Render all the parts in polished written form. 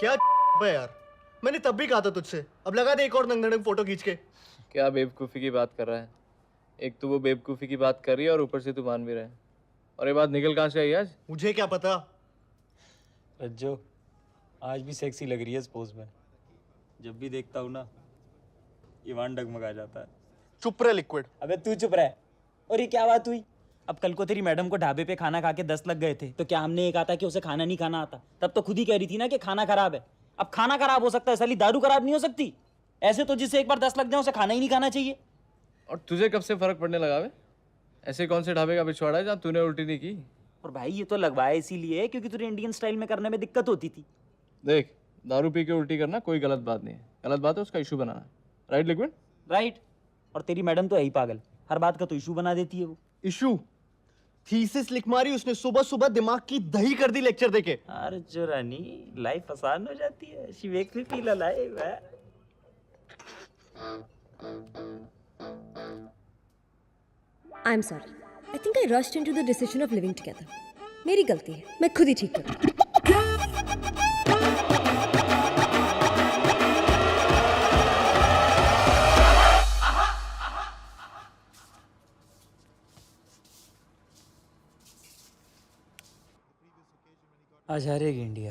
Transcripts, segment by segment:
क्या है यार, मैंने तब भी कहा था तुझसे। अब लगा दे एक और नंगनंग फोटो खींच के। क्या बेवकूफ़ी की बात कर रहा है? एक तो वो बेवकूफ़ी की बात कर रही है और ऊपर से तू मान भी रहा है। और ये बात निकल कहाँ से आई आज? मुझे क्या पता। रज्जो, आज भी सेक्सी लग रही है इस पोज में। जब भी देखता हूँ ना, ईमान डगमगा जाता है। चुप रहे लिक्विड। अबे तू चुप रह। और ये क्या बात हुई? अब कल को तेरी मैडम को ढाबे पे खाना खा के 10 लग गए थे, तो क्या हमने ये कहा था कि उसे खाना नहीं खाना आता? तब तो खुद ही कह रही थी ना कि खाना खराब है। अब खाना खराब हो सकता है, साली दारू खराब नहीं हो सकती। ऐसे तो जिसे एक बार 10 लग जाए उसे खाना ही नहीं खाना चाहिए। और तुझे कब से फर्क पड़ने लगा बे? ऐसे कौन से ढाबे का पिछवाड़ा है जहाँ तूने उल्टी नहीं की? और भाई ये तो लगवाया इसीलिए क्योंकि तुझे इंडियन स्टाइल में करने में दिक्कत होती थी। देख, दारू पी के उल्टी करना कोई गलत बात नहीं है। गलत बात है उसका इशू बनाना। Right liquid? राइट। और तेरी मैडम तो है ही पागल, हर बात का तो इशू बना देती है वो। इशू? थीसिस लिख मारी उसने, सुबह सुबह दिमाग की दही कर दी लेक्चर देके। अर्जुन रानी, लाइफ आसान हो जाती है। She makes me feel alive. I am sorry, I think I rushed into the decision of living together. मेरी गलती है, मैं खुद ही ठीक करूँ। आज हारेगी इंडिया।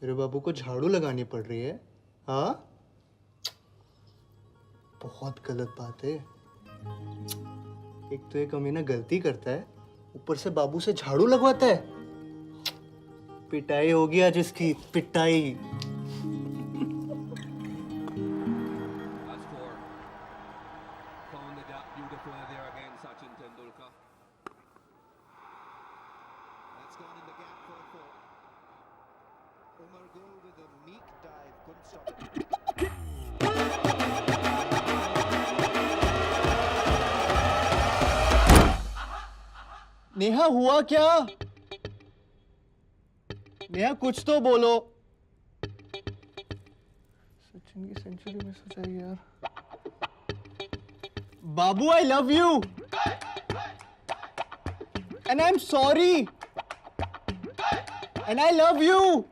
मेरे बाबू को झाड़ू लगानी पड़ रही है? हाँ, बहुत गलत बात है। एक तो ये कमीना गलती करता है, ऊपर से बाबू से झाड़ू लगवाता है। पिटाई होगी आज इसकी, पिटाई। नेहा हुआ क्या? नेहा कुछ तो बोलो। सचिन की सेंचुरी मिस हो जाएगी यार। बाबू I love you and I am sorry and I love you.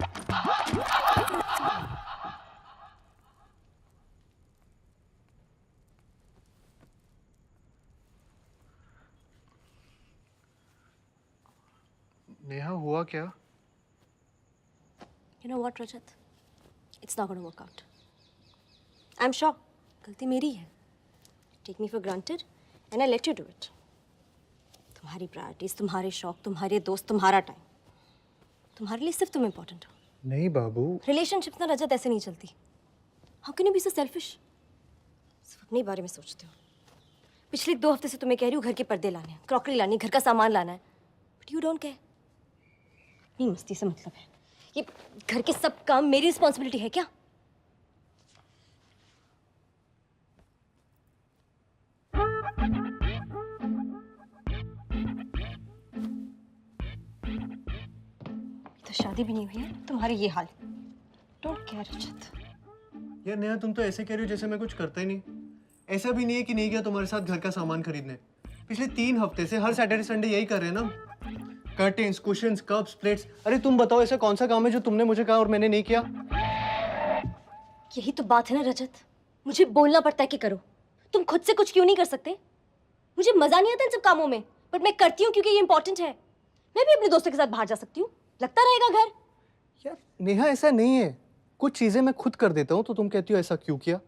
Neha हुआ क्या? You know what, Rajat? It's not going to work out. I'm sure. गलती मेरी है. Take me for granted, and I let you do it. तुम्हारी priorities, तुम्हारे शौक, तुम्हारे दोस्त, तुम्हारा टाइम. तुम्हारे लिए सिर्फ तुम इम्पोर्टेंट हो. नहीं बाबू। रिलेशनशिप्स ना रजत ऐसे नहीं चलती. How can you be so selfish? सिर्फ अपने बारे में सोचते हो. पिछले 2 हफ्ते से तुम्हें कह रही हूँ घर के पर्दे लाने हैं, क्रॉकरी लानी है, घर का सामान लाना है. But you don't care. नहीं मस्ती से मतलब है. ये घर के सब काम मेरी रिस्पॉन्सिबिलिटी है क्या? तो शादी भी नहीं हुई है, तुम्हारे ये हाल. डोंट केयर रजत. यार नेहा, तुम तो ऐसे कह रही हो जैसे मैं कुछ करता ही नहीं। ऐसा भी नहीं है कि नहीं गया तुम्हारे साथ घर का सामान खरीदने। पिछले 3 हफ्ते से हर सैटरडे संडे यही कर रहे हैं ना। Curtains, cushions, cups, plates. अरे तुम बताओ ऐसा कौन सा काम है जो तुमने मुझे कहा और मैंने नहीं किया? यही तो बात है ना रजत. मुझे बोलना पड़ता है कि करो. तुम खुद से कुछ क्यों नहीं कर सकते? मुझे मजा नहीं आता इन सब कामों में, बट मैं करती हूँ क्योंकि ये इंपॉर्टेंट है. मैं भी अपने दोस्तों के साथ बाहर जा सकती हूँ. लगता रहेगा घर. यार नेहा, ऐसा नहीं है। कुछ चीजें मैं खुद कर देता हूँ तो तुम कहती हो ऐसा क्यों किया?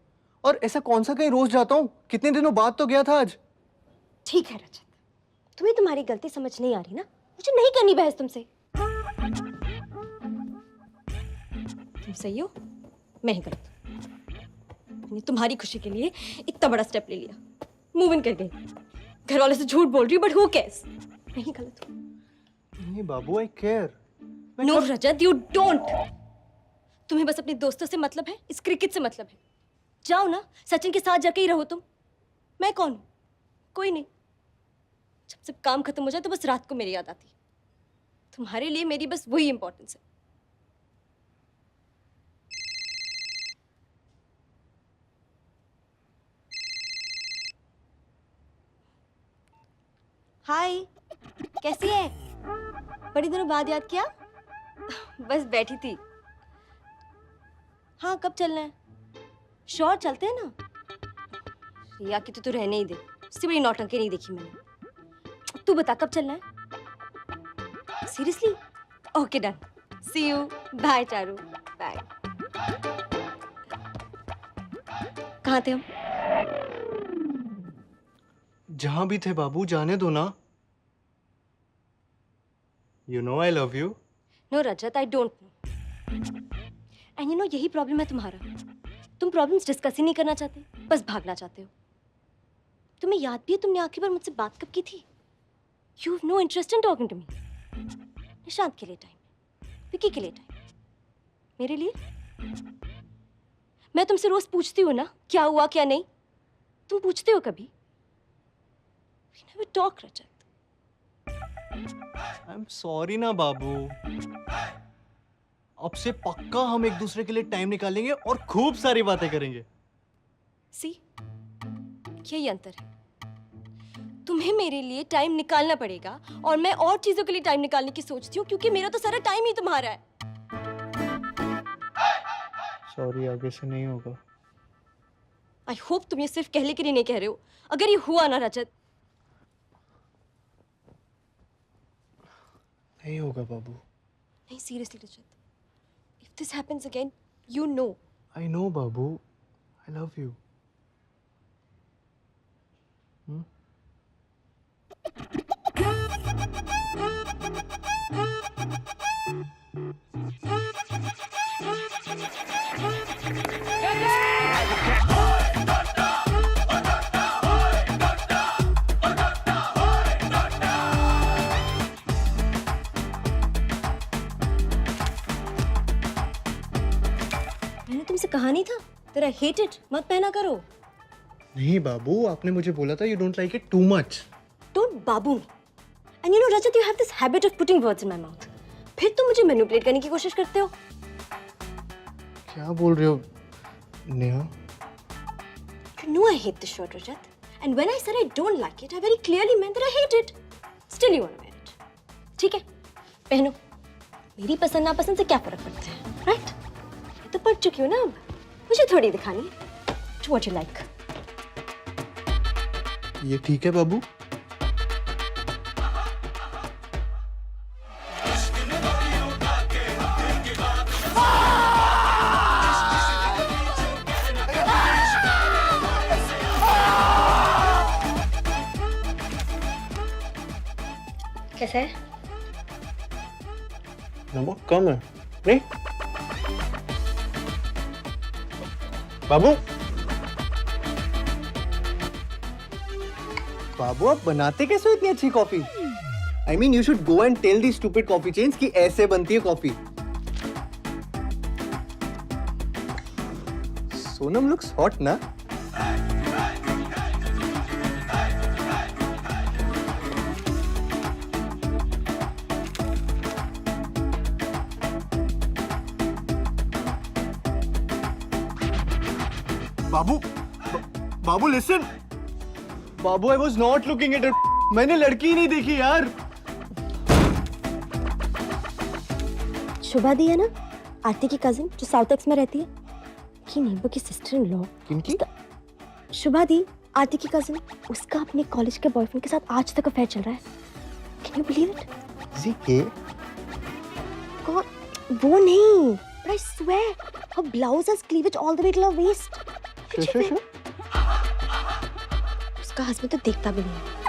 और ऐसा कौन सा कहीं रोज जाता हूँ? कितने दिनों बाद तो गया था आज। ठीक है रजत, तुम्हें तुम्हारी गलती समझ नहीं आ रही ना. मुझे नहीं करनी बहस तुमसे. तुम सही हो, मैं ही गलत. मैंने तुम्हारी खुशी के लिए इतना बड़ा स्टेप ले लिया. मूव इन कर गई. घर वाले से झूठ बोल रही हूँ, बट हु केयर्स. मैं ही गलत हूँ. नहीं बाबू, I care. No Rajat, you don't. तुम्हें बस अपने दोस्तों से मतलब है, इस क्रिकेट से मतलब है. जाओ ना, सचिन के साथ जाके ही रहो तुम. मैं कौन हूँ? कोई नहीं. जब सब काम खत्म हो जाए तो बस रात को मेरी याद आती है. तुम्हारे लिए मेरी बस वही इंपॉर्टेंस है. हाय, कैसी है? बड़ी दिनों बाद याद किया. बस बैठी थी। हाँ, कब चलना है? श्योर, चलते हैं ना। रिया की तो रहने ही दे, उससे बड़ी नौटंकी नहीं देखी मैंने। तू बता कब चलना है? Seriously? Okay done. See you. Bye Charu. Bye. कहाँ थे हम? जहां भी थे बाबू, जाने दो ना। You know I love you. No Rajat, I don't know. And you know यही प्रॉब्लम है तुम्हारा। तुम प्रॉब्लम्स डिस्कस ही नहीं करना चाहते, बस भागना चाहते हो। तुम्हें याद भी है तुमने आखिरी बार मुझसे बात कब की थी? You have no interest in talking to me. Nishant के लिए टाइम, विकी के लिए टाइम, मेरे लिए? मैं तुमसे रोज पूछती हूँ ना क्या हुआ क्या नहीं। तुम पूछते हो कभी? We never talk, Rajat. I am sorry ना बाबू। अब से पक्का हम एक दूसरे के लिए टाइम निकालेंगे और खूब सारी बातें करेंगे। सी, यही अंतर है। तुम्हें मेरे लिए टाइम निकालना पड़ेगा और मैं और चीजों के लिए टाइम निकालने की सोचती हूँ, क्योंकि मेरा तो सारा टाइम ही तुम्हारा है। सॉरी, आगे से नहीं होगा। आई होप तुम ये सिर्फ कहने के लिए नहीं कह रहे हो। अगर ये हुआ ना रजत, नहीं होगा बाबू। नहीं seriously Rajat, if this happens again, you know. I know Babu, I love you. मैंने तुमसे कहा नहीं था तेरा हेट इट मत पहना करो। नहीं बाबू, आपने मुझे बोला था you don't like it too much. Don't Babu me. And you no Rajat, you have this habit of putting words in my mouth. फिर तुम मुझे मैनिपुलेट करने की कोशिश करते हो। क्या बोल रहे हो Neha? You know I hate this shirt, Rajat. And when I said I don't like it, I very clearly meant that I hate it. Still you want to wear it. ठीक है, पहनो। मेरी पसंद नापसंद से क्या फर्क पड़ता है, right? मैं तो पढ़ चुकी हूँ ना अब, मुझे थोड़ी दिखानी। Do what you like. ये ठीक है बाबू? कैसा है? नमक कम है। नहीं बाबू, बाबू आप बनाते कैसे हो इतनी अच्छी coffee? I mean you should go and tell the stupid coffee chains कि ऐसे बनती है कॉफी। सोनम लुक्स हॉट ना? बाबू, बाबू लिसन। बाबू I was not looking at it. मैंने लड़की ही नहीं देखी यार। शुभा दी है ना, आरती की कजिन जो साउथ एक्स में रहती है, की नींबू की सिस्टर इन लॉ। किनकी? शुभा दी, आरती की कजिन, उसका अपने कॉलेज के बॉयफ्रेंड के साथ आज तक अफेयर चल रहा है। Can you believe it? GK? कौन? वो नहीं, but I swear her blouse has cleavage all the way till her waist. Sure. उसका हस्बैंड तो देखता भी नहीं है।